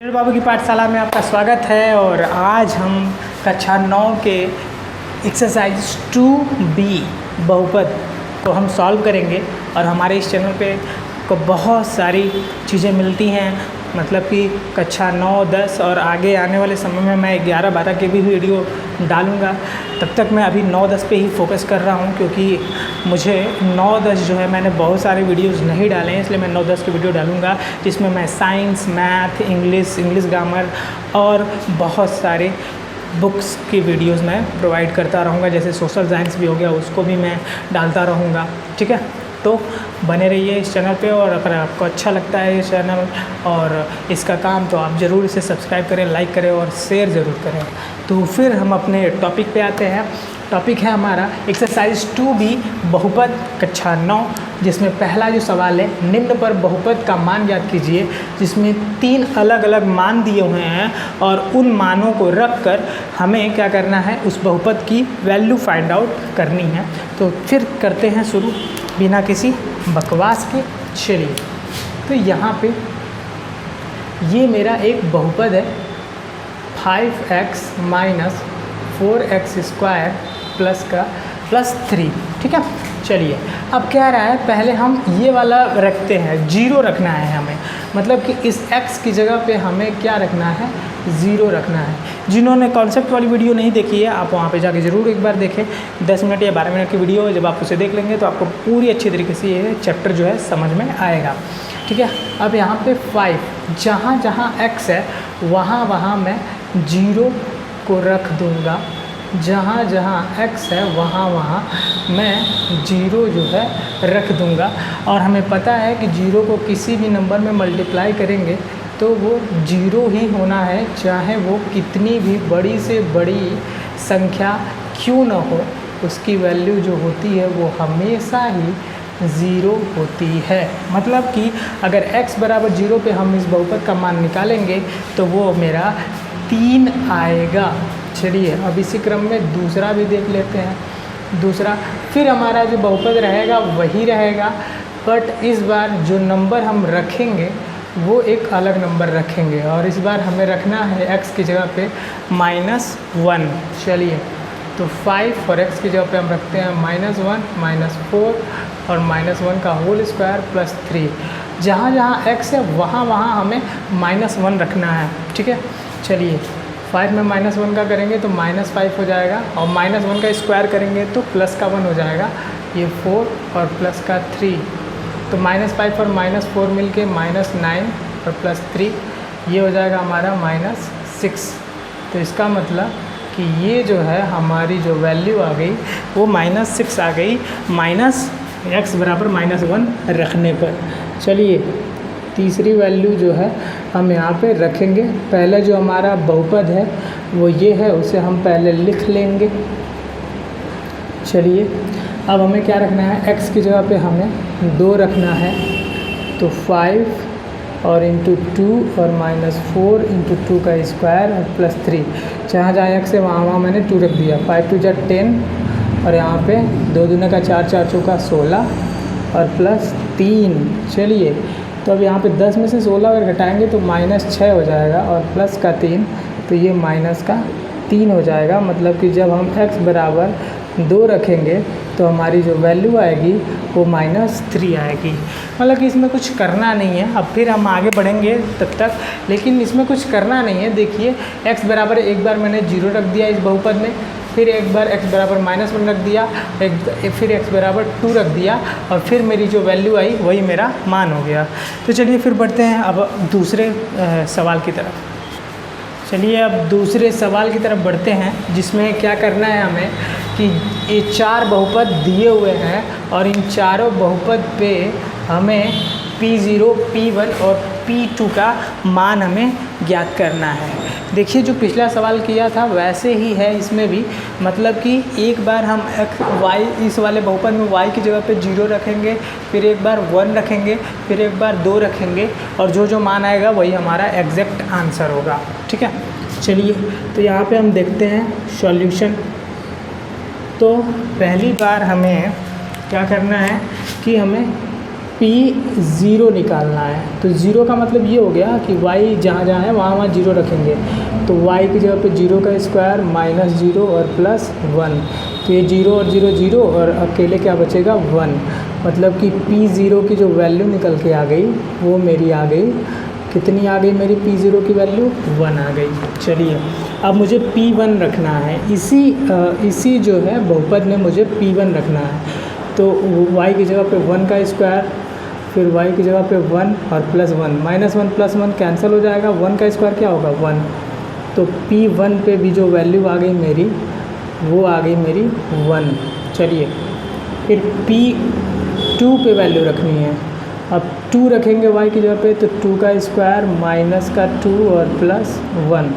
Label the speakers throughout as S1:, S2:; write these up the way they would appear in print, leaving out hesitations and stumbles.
S1: नीरज बाबू की पाठशाला में आपका स्वागत है। और आज हम कक्षा 9 के एक्सरसाइज 2B बहुपद को हम सॉल्व करेंगे। और हमारे इस चैनल पे को बहुत सारी चीज़ें मिलती हैं, मतलब कि कक्षा 9, 10 और आगे आने वाले समय में मैं 11, 12 के भी वीडियो डालूँगा। तब तक मैं अभी 9, 10 पे ही फोकस कर रहा हूँ, क्योंकि मुझे 9, 10 जो है मैंने बहुत सारे वीडियोस नहीं डाले हैं, इसलिए मैं 9, 10 के वीडियो डालूँगा जिसमें मैं साइंस, मैथ, इंग्लिश ग्रामर और बहुत सारे बुक्स की वीडियोस मैं प्रोवाइड करता रहूँगा। जैसे सोशल साइंस भी हो गया, उसको भी मैं डालता रहूँगा। ठीक है, तो बने रहिए इस चैनल पे। और अगर आपको अच्छा लगता है ये चैनल और इसका काम, तो आप ज़रूर इसे सब्सक्राइब करें, लाइक करें और शेयर ज़रूर करें। तो फिर हम अपने टॉपिक पे आते हैं। टॉपिक है हमारा एक्सरसाइज 2B बहुपद कक्षा 9, जिसमें पहला जो सवाल है, निम्न पर बहुपद का मान ज्ञात कीजिए, जिसमें 3 अलग अलग मान दिए हुए हैं और उन मानों को रख कर हमें क्या करना है, उस बहुपद की वैल्यू फाइंड आउट करनी है। तो फिर करते हैं शुरू बिना किसी बकवास के। चलिए, तो यहाँ पे ये मेरा एक बहुपद है 5x माइनस 4x² प्लस 3। ठीक है, चलिए अब क्या रहा है, पहले हम ये वाला रखते हैं, 0 रखना है हमें, मतलब कि इस x की जगह पे हमें क्या रखना है, 0 रखना है। जिन्होंने कॉन्सेप्ट वाली वीडियो नहीं देखी है, आप वहाँ पे जाके ज़रूर एक बार देखें। 10 मिनट या 12 मिनट की वीडियो है। जब आप उसे देख लेंगे तो आपको पूरी अच्छी तरीके से ये चैप्टर जो है समझ में आएगा। ठीक है, अब यहाँ पे 5, जहाँ जहाँ x है वहाँ वहाँ मैं 0 को रख दूँगा। जहाँ जहाँ x है वहाँ वहाँ मैं 0 जो है रख दूँगा। और हमें पता है कि 0 को किसी भी नंबर में मल्टीप्लाई करेंगे तो वो 0 ही होना है, चाहे वो कितनी भी बड़ी से बड़ी संख्या क्यों न हो, उसकी वैल्यू जो होती है वो हमेशा ही 0 होती है। मतलब कि अगर x बराबर 0 पे हम इस बहुपद का मान निकालेंगे तो वो मेरा 3 आएगा। चलिए अब इसी क्रम में दूसरा भी देख लेते हैं। दूसरा फिर हमारा जो बहुपद रहेगा वही रहेगा, बट इस बार जो नंबर हम रखेंगे वो एक अलग नंबर रखेंगे। और इस बार हमें रखना है x की जगह पे -1। चलिए, तो 5 और x की जगह पे हम रखते हैं -1, -4 और -1 का होल स्क्वायर प्लस 3। जहाँ जहाँ x है वहाँ वहाँ हमें -1 रखना है। ठीक है, चलिए 5 में -1 का करेंगे तो -5 हो जाएगा, और -1 का स्क्वायर करेंगे तो प्लस का 1 हो जाएगा, ये 4 और प्लस का 3। तो -5 और -4 मिल के -9 और प्लस 3, ये हो जाएगा हमारा -6। तो इसका मतलब कि ये जो है हमारी जो वैल्यू आ गई वो -6 आ गई, x बराबर -1 रखने पर। चलिए तीसरी वैल्यू जो है हम यहाँ पे रखेंगे। पहले जो हमारा बहुपद है वो ये है, उसे हम पहले लिख लेंगे। चलिए अब हमें क्या रखना है, x की जगह पे हमें 2 रखना है, तो 5 और इंटू 2 और -4 इंटू 2 का स्क्वायर और प्लस 3। जहाँ जहाँ x है वहाँ वहाँ मैंने 2 रख दिया। 5 2 जा 10 और यहाँ पे 2 दूने का 4, 4 चौका 16 और प्लस 3। चलिए तो अब यहाँ पे 10 में से 16 अगर घटाएंगे तो -6 हो जाएगा और प्लस का 3, तो ये -3 हो जाएगा। मतलब कि जब हम x बराबर 2 रखेंगे तो हमारी जो वैल्यू आएगी वो -3 आएगी। मतलब कि इसमें कुछ करना नहीं है। अब फिर हम आगे बढ़ेंगे तब तक, लेकिन इसमें कुछ करना नहीं है। देखिए x बराबर एक बार मैंने 0 रख दिया इस बहुपद में, फिर एक बार x बराबर -1 रख दिया, फिर x बराबर 2 रख दिया, और फिर मेरी जो वैल्यू आई वही मेरा मान हो गया। तो चलिए फिर बढ़ते हैं अब दूसरे सवाल की तरफ। चलिए अब दूसरे सवाल की तरफ बढ़ते हैं, जिसमें क्या करना है हमें कि ये 4 बहुपद दिए हुए हैं और इन चारों बहुपद पे हमें P0, P1 और P2 का मान हमें ज्ञात करना है। देखिए जो पिछला सवाल किया था वैसे ही है इसमें भी, मतलब कि एक बार हम y इस वाले बहुपद में y की जगह पे 0 रखेंगे, फिर एक बार 1 रखेंगे, फिर एक बार 2 रखेंगे, और जो जो मान आएगा वही हमारा एग्जैक्ट आंसर होगा। ठीक है, चलिए तो यहाँ पे हम देखते हैं सॉल्यूशन। तो पहली बार हमें क्या करना है कि हमें P0 निकालना है। तो ज़ीरो का मतलब ये हो गया कि y जहाँ जहाँ है वहाँ वहाँ जीरो रखेंगे। तो y की जगह पे 0 का स्क्वायर माइनस 0 और प्लस 1। तो ये 0 और 0 0 और अकेले क्या बचेगा 1। मतलब कि P0 की जो वैल्यू निकल के आ गई वो मेरी आ गई, कितनी आ गई मेरी P0 की वैल्यू 1 आ गई। चलिए अब मुझे P1 रखना है, इसी जो है बहुपद में मुझे P1 रखना है। तो y की जगह पे 1 का स्क्वायर, फिर y की जगह पे 1 और प्लस 1, माइनस 1 प्लस 1 कैंसिल हो जाएगा, 1 का स्क्वायर क्या होगा 1। तो P1 पे भी जो वैल्यू आ गई मेरी वो आ गई मेरी 1। चलिए फिर P2 पे वैल्यू रखनी है। अब 2 रखेंगे y की जगह पे, तो 2 का स्क्वायर माइनस का 2 और प्लस 1।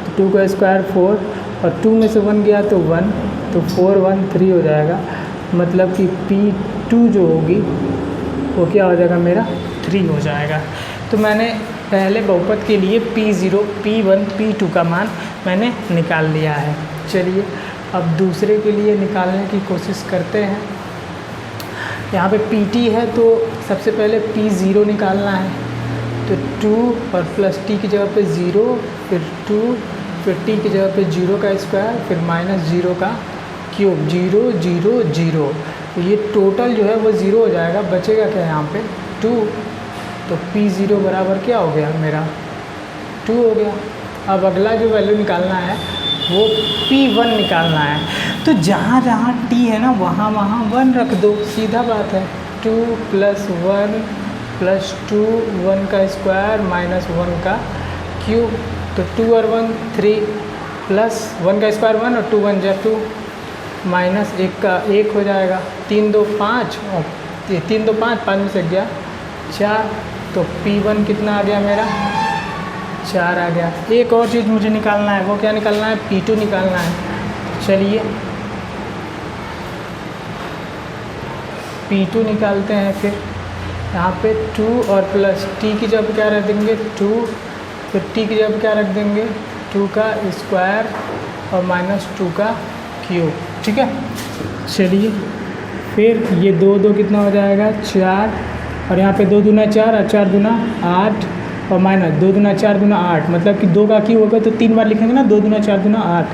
S1: तो 2 का स्क्वायर 4 और 2 में से 1 गया तो 1, तो 4 1 3 हो जाएगा। मतलब कि P2 जो होगी वो क्या हो जाएगा मेरा 3 हो जाएगा। तो मैंने पहले बहुपद के लिए P0, P1, P2 का मान मैंने निकाल लिया है। चलिए अब दूसरे के लिए निकालने की कोशिश करते हैं। यहाँ पे PT है तो सबसे पहले P0 निकालना है। तो 2 और प्लस t की जगह पे 0, फिर 2, फिर t की जगह पे 0 का स्क्वायर, फिर माइनस 0 का क्यूब, 0 0 0। तो ये टोटल जो है वो 0 हो जाएगा, बचेगा क्या यहाँ पे 2। तो P0 बराबर क्या हो गया मेरा 2 हो गया। अब अगला जो वैल्यू निकालना है वो P1 निकालना है। तो जहाँ जहाँ t है ना वहाँ वहाँ 1 रख दो, सीधा बात है। 2 प्लस 1 प्लस 2, 1 का स्क्वायर माइनस 1 का क्यूब। तो 2 और 1 3 प्लस 1 का स्क्वायर 1 और 2 1 जा 2, माइनस 1 का 1 हो जाएगा। 3 2 5 और 3 2 5, 5 में से गया 4। तो P1 कितना आ गया मेरा 4 आ गया। एक और चीज़ मुझे निकालना है, वो क्या निकालना है P2 निकालना है। चलिए P2 निकालते हैं। फिर यहाँ पे 2 और प्लस t की जगह क्या रख देंगे 2, फिर t की जगह क्या रख देंगे 2 का स्क्वायर और माइनस 2 का क्यूब। ठीक है। चलिए फिर ये 2 2 कितना हो जाएगा 4, और यहाँ पे 2 दूना 4 और 4 दूना 8 और माइनस 2 दूना 4 दूना 8, मतलब कि 2 का क्यूब होगा तो 3 बार लिखेंगे ना, 2 दूना 4 दूना 8,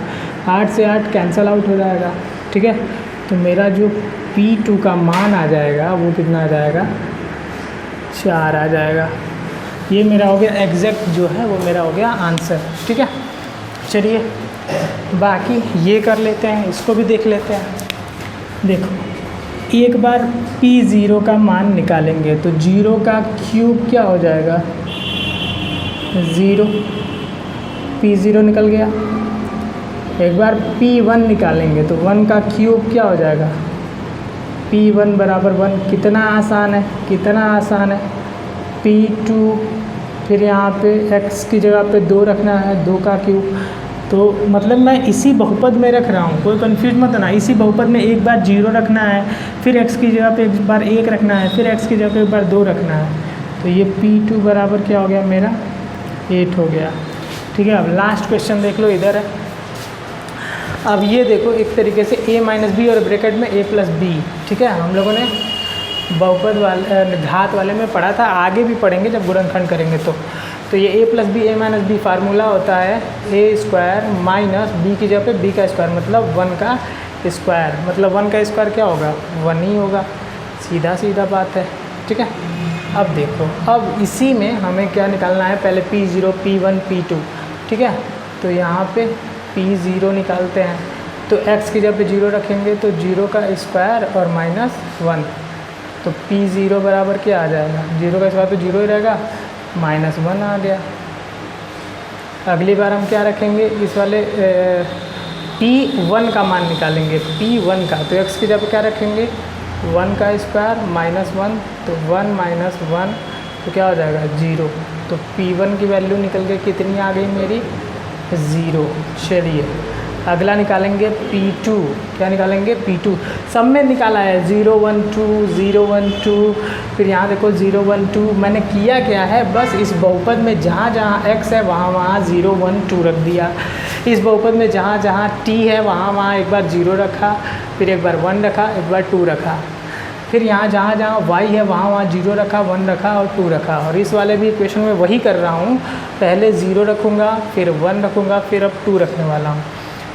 S1: 8 से 8 कैंसल आउट हो जाएगा। ठीक है। तो मेरा जो P2 का मान आ जाएगा वो कितना आ जाएगा 4 आ जाएगा। ये मेरा हो गया एग्जैक्ट जो है वो मेरा हो गया आंसर। ठीक है। चलिए बाकी ये कर लेते हैं, इसको भी देख लेते हैं। देखो एक बार P0 का मान निकालेंगे तो 0 का क्यूब क्या हो जाएगा 0, P0 निकल गया। एक बार P1 निकालेंगे तो 1 का क्यूब क्या हो जाएगा P1 बराबर 1। कितना आसान है, कितना आसान है। P2 फिर यहाँ पे x की जगह पे 2 रखना है, 2 का क्यूब। तो मतलब मैं इसी बहुपद में रख रहा हूँ, कोई कंफ्यूज मत होना। इसी बहुपद में एक बार 0 रखना है, फिर x की जगह पे एक बार 1 रखना है, फिर x की जगह पे एक बार 2 रखना है। तो ये P2 बराबर क्या हो गया मेरा 8 हो गया। ठीक है। अब लास्ट क्वेश्चन देख लो, इधर है। अब ये देखो एक तरीके से a माइनस बी और ब्रैकेट में a प्लस बी। ठीक है। हम लोगों ने बहुपद वाले घात वाले में पढ़ा था, आगे भी पढ़ेंगे जब गुणनखंड करेंगे। तो ये a plus B a minus B formula होता है a स्क्वायर माइनस b की जगह पे b का स्क्वायर, मतलब 1 का स्क्वायर। मतलब 1 का स्क्वायर क्या होगा 1 ही होगा, सीधा सीधा बात है। ठीक है। अब देखो अब इसी में हमें क्या निकालना है, पहले P0 P1 P2। ठीक है। तो यहाँ पे P0 निकालते हैं। तो x की जगह पे 0 रखेंगे तो 0 का स्क्वायर और माइनस 1। तो P0 बराबर क्या आ जाएगा 0 का स्क्वायर तो 0 ही रहेगा, माइनस 1 आ गया। अगली बार हम क्या रखेंगे इस वाले P1 का मान निकालेंगे, P1 का। तो x की जगह पे क्या रखेंगे 1 का स्क्वायर माइनस 1, तो 1 माइनस 1 तो क्या हो जाएगा 0। तो P1 की वैल्यू निकल के कितनी आ गई मेरी 0। चलिए अगला निकालेंगे P2। क्या निकालेंगे P2, सब में निकाला है 0 1 2 0 1 2, फिर यहाँ देखो 0 1 2। मैंने किया क्या है, बस इस बहुपद में जहाँ जहाँ x है वहाँ वहाँ 0 1 2 रख दिया। इस बहुपद में जहाँ जहाँ t है वहाँ वहाँ एक बार 0 रखा, फिर एक बार 1 रखा, एक बार 2 रखा। फिर यहाँ जहाँ जहाँ y है वहाँ वहाँ 0 रखा, 1 रखा और 2 रखा। और इस वाले भी इक्वेशन में वही कर रहा हूँ, पहले 0 रखूँगा, फिर 1 रखूँगा, फिर अब 2 रखने वाला हूँ।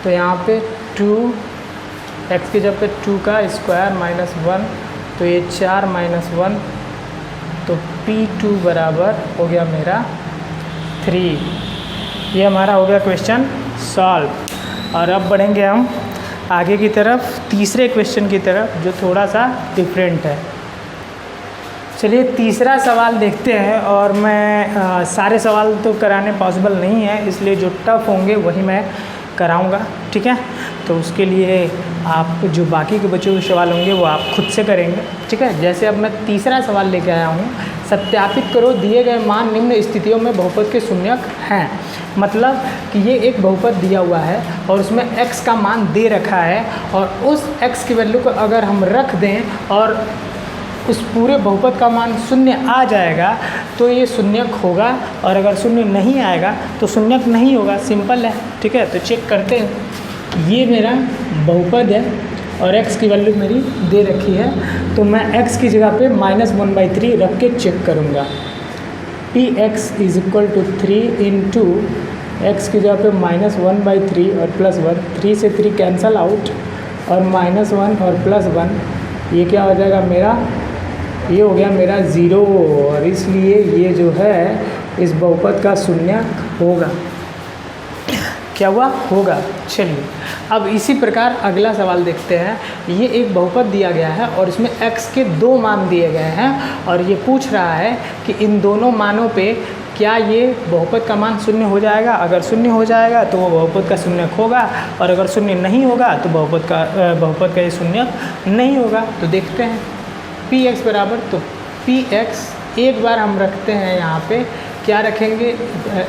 S1: तो यहाँ पे 2 x की जगह पे 2 का स्क्वायर माइनस 1, तो ये 4 माइनस 1, तो P2 बराबर हो गया मेरा 3। ये हमारा हो गया क्वेश्चन सॉल्व। और अब बढ़ेंगे हम आगे की तरफ, तीसरे क्वेश्चन की तरफ, जो थोड़ा सा डिफरेंट है। चलिए तीसरा सवाल देखते हैं। और मैं सारे सवाल तो कराने पॉसिबल नहीं है, इसलिए जो टफ होंगे वही मैं कराऊंगा, ठीक है। तो उसके लिए आप जो बाकी के बचे हुए सवाल होंगे वो आप खुद से करेंगे, ठीक है। जैसे अब मैं तीसरा सवाल लेके आया हूँ, सत्यापित करो दिए गए मान निम्न स्थितियों में बहुपद के शून्यक हैं। मतलब कि ये एक बहुपद दिया हुआ है और उसमें x का मान दे रखा है, और उस x की वैल्यू को अगर हम रख दें और उस पूरे बहुपद का मान शून्य आ जाएगा तो ये शून्यक होगा, और अगर शून्य नहीं आएगा तो शून्यक नहीं होगा। सिंपल है, ठीक है। तो चेक करते हैं। ये मेरा बहुपद है और x की वैल्यू मेरी दे रखी है, तो मैं x की जगह पे -1/3 रख के चेक करूँगा। Px is equal to 3 into x की जगह पे -1/3 और +1, 3 से 3 कैंसल आउट, और -1 और +1, ये क्या हो जाएगा मेरा, ये हो गया मेरा 0। और इसलिए ये जो है इस बहुपद का शून्यक होगा। क्या हुआ, होगा। चलिए अब इसी प्रकार अगला सवाल देखते हैं। ये एक बहुपद दिया गया है और इसमें x के 2 मान दिए गए हैं, और ये पूछ रहा है कि इन दोनों मानों पे क्या ये बहुपद का मान शून्य हो जाएगा। अगर शून्य हो जाएगा तो वो बहुपद का शून्यक होगा, और अगर शून्य नहीं होगा तो बहुपद का ये शून्यक नहीं होगा। तो देखते हैं Px बराबर, तो Px एक बार हम रखते हैं यहाँ पे, क्या रखेंगे,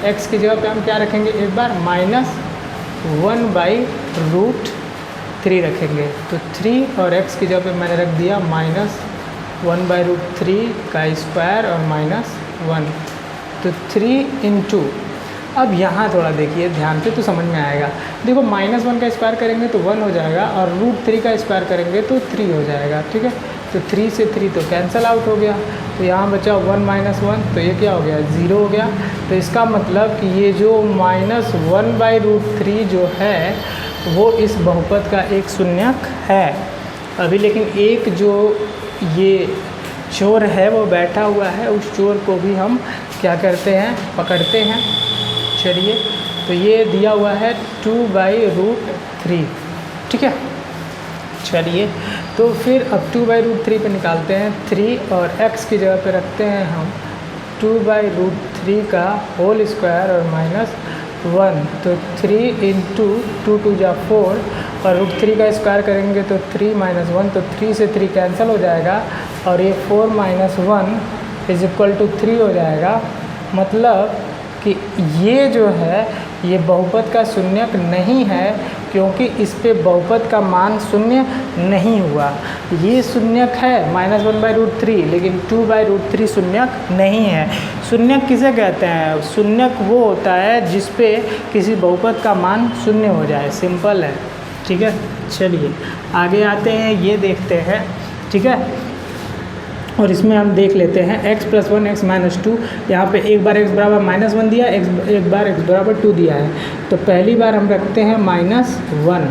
S1: x की जगह पे हम क्या रखेंगे, एक बार -1/√3 रखेंगे। तो 3 और x की जगह पे मैंने रख दिया -1/√3 का स्क्वायर और -1, तो 3 इंटू, अब यहाँ थोड़ा देखिए ध्यान से तो समझ में आएगा। देखो -1 का स्क्वायर करेंगे तो 1 हो जाएगा, और √3 का स्क्वायर करेंगे तो 3 हो जाएगा, ठीक है। तो 3 से 3 तो कैंसिल आउट हो गया, तो यहाँ बचा 1 - 1, तो ये क्या हो गया, 0 हो गया। तो इसका मतलब कि ये जो -1/√3 जो है वो इस बहुपद का एक शून्यक है। अभी लेकिन एक जो ये चोर है वो बैठा हुआ है, उस चोर को भी हम क्या करते हैं, पकड़ते हैं। चलिए, तो ये दिया हुआ है 2/√3, ठीक है। चलिए तो फिर अब 2/√3 पे निकालते हैं 3, और x की जगह पे रखते हैं हम 2/√3 का होल स्क्वायर और -1, तो 3 इंटू 2 2 जा 4, और √3 का स्क्वायर करेंगे तो 3 - 1, तो 3 से 3 कैंसिल हो जाएगा, और ये 4 - 1 इज इक्वल टू 3 हो जाएगा। मतलब कि ये जो है ये बहुपद का शून्यक नहीं है, क्योंकि इस पे बहुपद का मान शून्य नहीं हुआ। ये शून्यक है -1/√3, लेकिन 2/√3 शून्यक नहीं है। शून्यक किसे कहते हैं, शून्यक वो होता है जिस पे किसी बहुपद का मान शून्य हो जाए। सिंपल है, ठीक है। चलिए आगे आते हैं, ये देखते हैं, ठीक है। और इसमें हम देख लेते हैं x + 1 x - 2, यहाँ पे एक बार x बराबर -1 दिया, एक बार x बराबर 2 दिया है। तो पहली बार हम रखते हैं -1,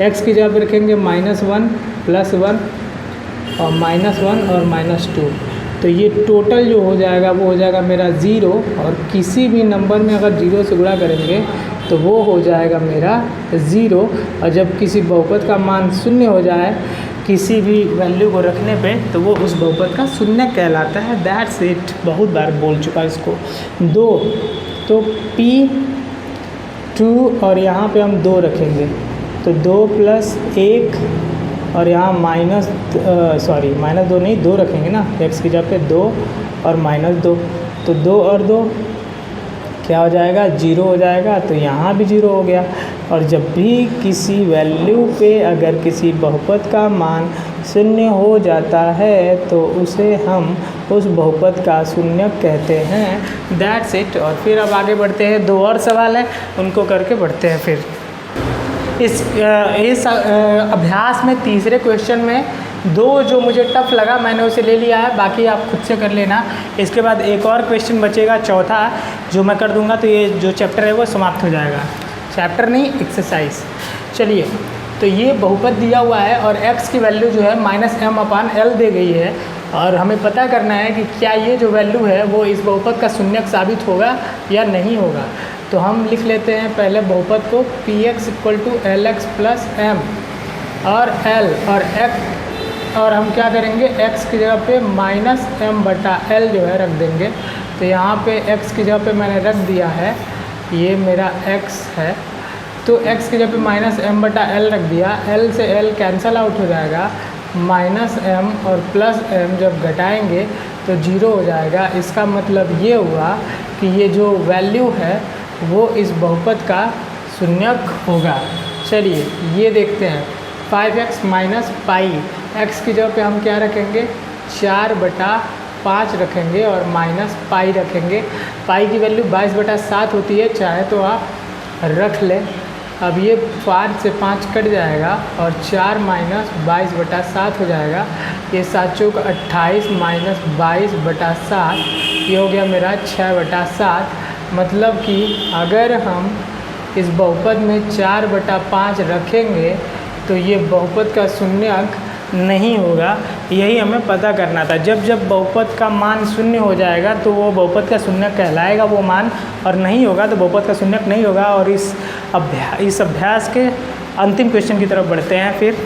S1: x की जगह पर रखेंगे -1 + 1 और -1 और -2, तो ये टोटल जो हो जाएगा वो हो जाएगा मेरा 0, और किसी भी नंबर में अगर 0 से गुणा करेंगे तो वो हो जाएगा मेरा 0। और जब किसी बहुपद का मान शून्य हो जाए किसी भी वैल्यू को रखने पे, तो वो उस बहुपद का शून्यक कहलाता है। दैट्स इट, बहुत बार बोल चुका इसको। 2, तो P2 और यहाँ पे हम 2 रखेंगे, तो 2 + 1, और यहाँ -2 नहीं, 2 रखेंगे ना, x की जगह पे 2 और -2, तो 2 और 2 क्या हो जाएगा, 0 हो जाएगा। तो यहाँ भी 0 हो गया। और जब भी किसी वैल्यू पे अगर किसी बहुपद का मान शून्य हो जाता है तो उसे हम उस बहुपद का शून्यक कहते हैं। That's it. और फिर अब आगे बढ़ते हैं, 2 और सवाल हैं, उनको करके बढ़ते हैं। फिर इस अभ्यास में तीसरे क्वेश्चन में दो जो मुझे टफ लगा मैंने उसे ले लिया है, बाकी आप खुद से कर लेना। इसके बाद एक और क्वेश्चन बचेगा चौथा, जो मैं कर दूंगा तो ये जो चैप्टर है वो समाप्त हो जाएगा। चैप्टर नहीं, एक्सरसाइज। चलिए, तो ये बहुपद दिया हुआ है और x की वैल्यू जो है -m/l दे गई है, और हमें पता करना है कि क्या ये जो वैल्यू है वो इस बहुपद का शून्यक साबित होगा या नहीं होगा। तो हम लिख लेते हैं पहले बहुपद को, px = lx + m और l और x, और हम क्या करेंगे x की जगह पे -m/l जो है रख देंगे। तो यहाँ पे x की जगह पे मैंने रख दिया है, ये मेरा x है, तो x की जगह पे -m/l रख दिया। l से l कैंसल आउट हो जाएगा, -m और +m जब घटाएंगे तो 0 हो जाएगा। इसका मतलब ये हुआ कि ये जो वैल्यू है वो इस बहुपद का शून्यक होगा। चलिए ये देखते हैं, 5x - पाई, x की जगह पे हम क्या रखेंगे, 4/5 रखेंगे और -पाई रखेंगे। पाई की वैल्यू 22/7 होती है, चाहे तो आप रख लें। अब ये 5 से 5 कट जाएगा और 4 - 22/7 हो जाएगा। ये 7 × 28 - 22/7, ये हो गया मेरा 6/7। मतलब कि अगर हम इस बहुपद में 4/5 रखेंगे तो ये बहुपद का शून्यक नहीं होगा। यही हमें पता करना था। जब जब बहुपद का मान शून्य हो जाएगा तो वो बहुपद का शून्यक कहलाएगा वो मान, और नहीं होगा तो बहुपद का शून्यक नहीं होगा। और इस अभ्यास के अंतिम क्वेश्चन की तरफ बढ़ते हैं। फिर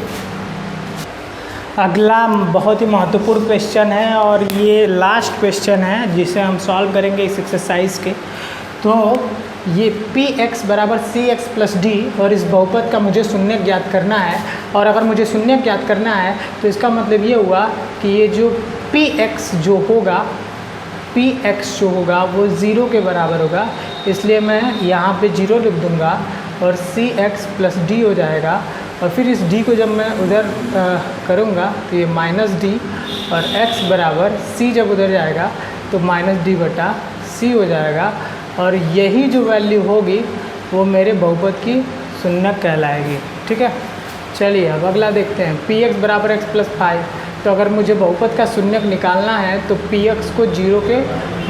S1: अगला बहुत ही महत्वपूर्ण क्वेश्चन है और ये लास्ट क्वेश्चन है जिसे हम सॉल्व करेंगे इस एक्सरसाइज के। तो ये px = cx + d और इस बहुपद का मुझे शून्यक ज्ञात करना है। और अगर मुझे शून्यक ज्ञात करना है तो इसका मतलब ये हुआ कि ये जो px जो होगा वो 0 के बराबर होगा, इसलिए मैं यहाँ पे 0 लिख दूँगा और cx + d हो जाएगा। और फिर इस d को जब मैं उधर करूँगा तो ये -d, और x बराबर c जब उधर जाएगा तो -d/c हो जाएगा। और यही जो वैल्यू होगी वो मेरे बहुपद की शून्यक कहलाएगी। ठीक है, चलिए अब अगला देखते हैं। px = x + 5, तो अगर मुझे बहुपद का शून्यक निकालना है तो px को 0 के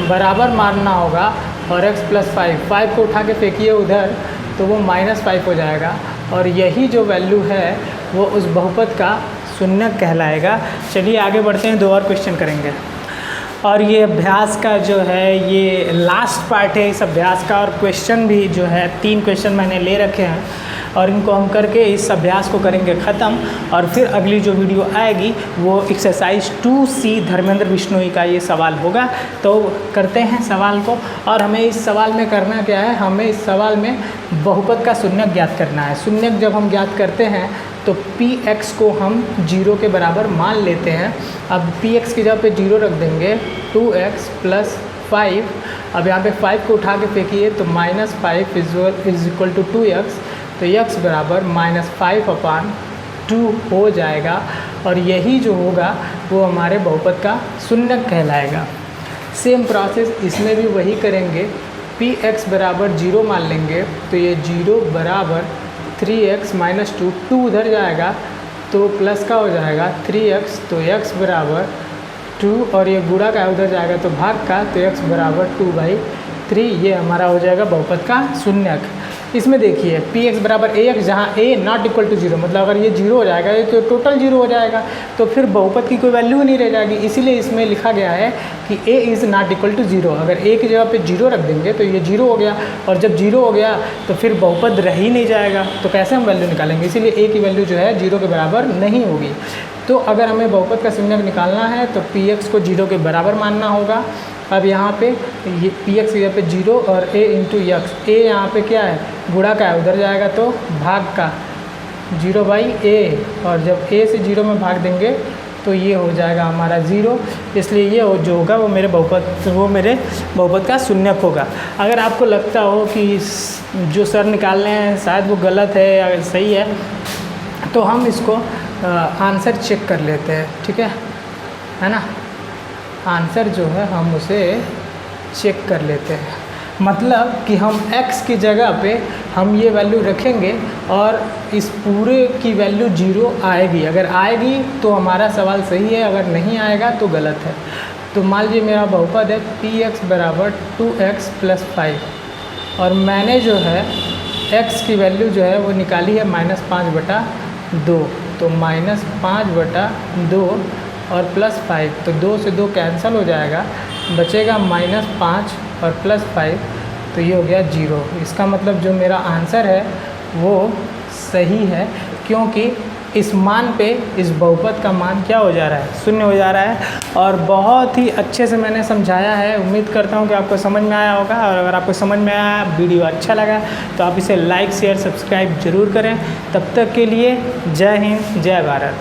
S1: बराबर मानना होगा और x + 5 को उठा के फेंकिए उधर तो वो -5 हो जाएगा। और यही जो वैल्यू है वो उस बहुपद का शून्यक कहलाएगा। चलिए आगे बढ़ते हैं, 2 और क्वेश्चन करेंगे। और ये अभ्यास का जो है ये लास्ट पार्ट है इस अभ्यास का, और क्वेश्चन भी जो है 3 क्वेश्चन मैंने ले रखे हैं और इनको हम करके इस अभ्यास को करेंगे ख़त्म। और फिर अगली जो वीडियो आएगी वो एक्सरसाइज 2C धर्मेंद्र बिश्नोई का ये सवाल होगा। तो करते हैं सवाल को। और हमें इस सवाल में करना क्या है, हमें इस सवाल में बहुपद का शून्यक ज्ञात करना है। शून्यक जब हम ज्ञात करते हैं तो px को हम 0 के बराबर मान लेते हैं। अब px की जगह पे 0 रख देंगे, 2x + 5। अब यहाँ पे 5 को उठा के फेंकिए तो -5 = 2x, तो x बराबर -5/2 हो जाएगा। और यही जो होगा वो हमारे बहुपद का शून्यक कहलाएगा। सेम प्रोसेस इसमें भी वही करेंगे। px बराबर 0 मान लेंगे तो ये 0 बराबर 3x - 2 उधर जाएगा तो प्लस का हो जाएगा 3x, तो x बराबर 2 और ये गुणा का उधर जाएगा तो भाग का, तो x बराबर 2/3। ये हमारा हो जाएगा बहुपद का शून्यक। इसमें देखिए px बराबर ax, जहाँ a ≠ 0, मतलब अगर ये 0 हो जाएगा ये तो टोटल 0 हो जाएगा, तो फिर बहुपद की कोई वैल्यू नहीं रह जाएगी। इसीलिए इसमें लिखा गया है कि a इज़ ≠ 0। अगर a की जगह पे 0 रख देंगे तो ये 0 हो गया, और जब 0 हो गया तो फिर बहुपद रह ही नहीं जाएगा, तो कैसे हम वैल्यू निकालेंगे। इसीलिए a की वैल्यू जो है 0 के बराबर नहीं होगी। तो अगर हमें बहुपद का शून्यक निकालना है तो px को 0 के बराबर मानना होगा। अब यहाँ पे ये px की जगह पे 0 और a × x, a यहाँ पे क्या है, गुणा का है, उधर जाएगा तो भाग का 0/a, और जब a से 0 में भाग देंगे तो ये हो जाएगा हमारा 0। इसलिए ये जो होगा वो मेरे बहुपद का शून्यक होगा। अगर आपको लगता हो कि जो सर निकालने हैं शायद वो गलत है या सही है तो हम इसको आंसर चेक कर लेते हैं। ठीक है ना, आंसर जो है हम उसे चेक कर लेते हैं। मतलब कि हम x की जगह पे हम ये वैल्यू रखेंगे और इस पूरे की वैल्यू 0 आएगी। अगर आएगी तो हमारा सवाल सही है, अगर नहीं आएगा तो गलत है। तो मान लीजिए मेरा बहुपद है px बराबर 2x + 5 और मैंने जो है x की वैल्यू जो है वो निकाली है -5/2। तो -5/2 और +5, तो 2 से 2 कैंसिल हो जाएगा, बचेगा -5 और +5, तो ये हो गया 0। इसका मतलब जो मेरा आंसर है वो सही है, क्योंकि इस मान पे इस बहुपद का मान क्या हो जा रहा है, 0 हो जा रहा है। और बहुत ही अच्छे से मैंने समझाया है, उम्मीद करता हूँ कि आपको समझ में आया होगा। और अगर आपको समझ में आया, वीडियो अच्छा लगा, तो आप इसे लाइक शेयर सब्सक्राइब ज़रूर करें। तब तक के लिए जय हिंद, जय भारत।